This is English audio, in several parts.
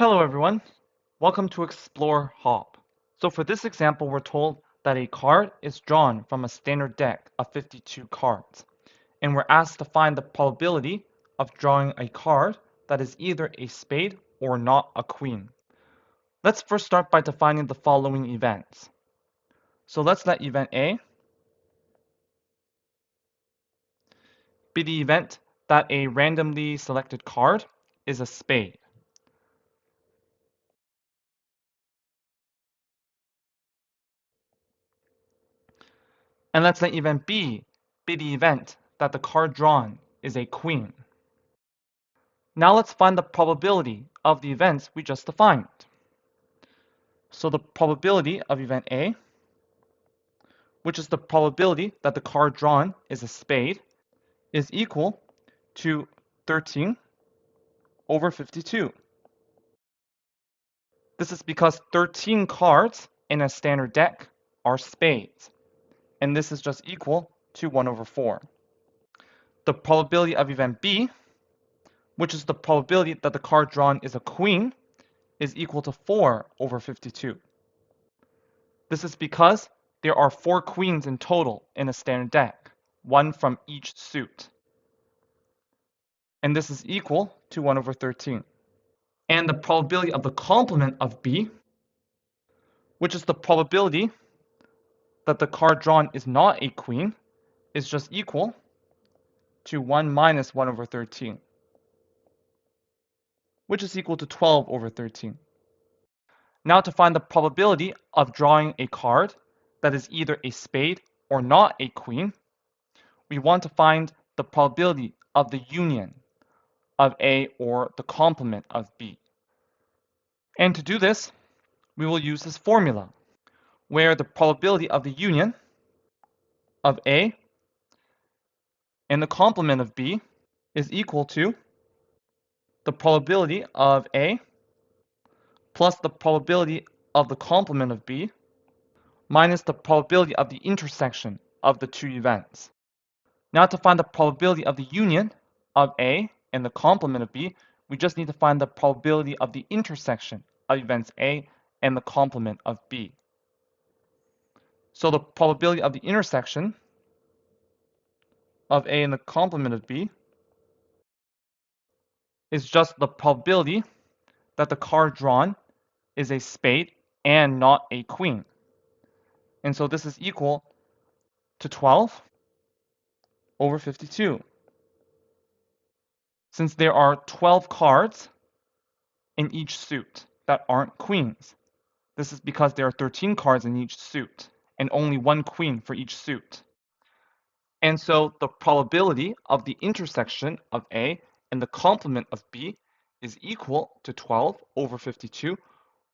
Hello everyone, welcome to Explore Hop. So for this example, we're told that a card is drawn from a standard deck of 52 cards, and we're asked to find the probability of drawing a card that is either a spade or not a queen. Let's first start by defining the following events. So let's let event A be the event that a randomly selected card is a spade. And let's let event B be the event that the card drawn is a queen. Now let's find the probability of the events we just defined. So the probability of event A, which is the probability that the card drawn is a spade, is equal to 13 over 52. This is because 13 cards in a standard deck are spades, and this is just equal to 1 over 4. The probability of event B, which is the probability that the card drawn is a queen, is equal to 4 over 52. This is because there are 4 queens in total in a standard deck, one from each suit. And this is equal to 1 over 13. And the probability of the complement of B, which is the probability that the card drawn is not a queen, is just equal to 1 minus 1 over 13, which is equal to 12 over 13. Now to find the probability of drawing a card that is either a spade or not a queen, we want to find the probability of the union of A or the complement of B. And to do this, we will use this formula, where the probability of the union of A and the complement of B is equal to the probability of A plus the probability of the complement of B minus the probability of the intersection of the two events. Now to find the probability of the union of A and the complement of B, we just need to find the probability of the intersection of events A and the complement of B. So the probability of the intersection of A and the complement of B is just the probability that the card drawn is a spade and not a queen. And so this is equal to 12 over 52. Since there are 12 cards in each suit that aren't queens, this is because there are 13 cards in each suit and only one queen for each suit. And so the probability of the intersection of A and the complement of B is equal to 12 over 52,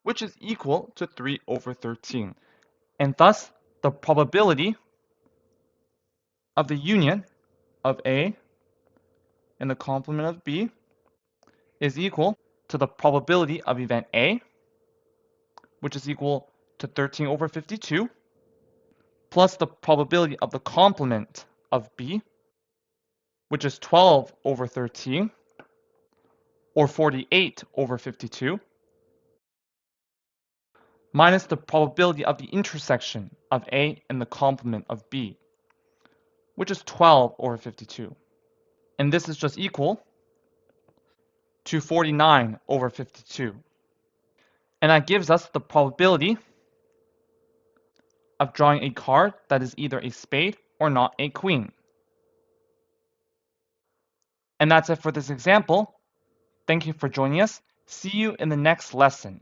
which is equal to 3 over 13. And thus, the probability of the union of A and the complement of B is equal to the probability of event A, which is equal to 13 over 52, plus the probability of the complement of B, which is 12 over 13, or 48 over 52, minus the probability of the intersection of A and the complement of B, which is 12 over 52. And this is just equal to 49 over 52. And that gives us the probability of drawing a card that is either a spade or not a queen. And that's it for this example. Thank you for joining us. See you in the next lesson.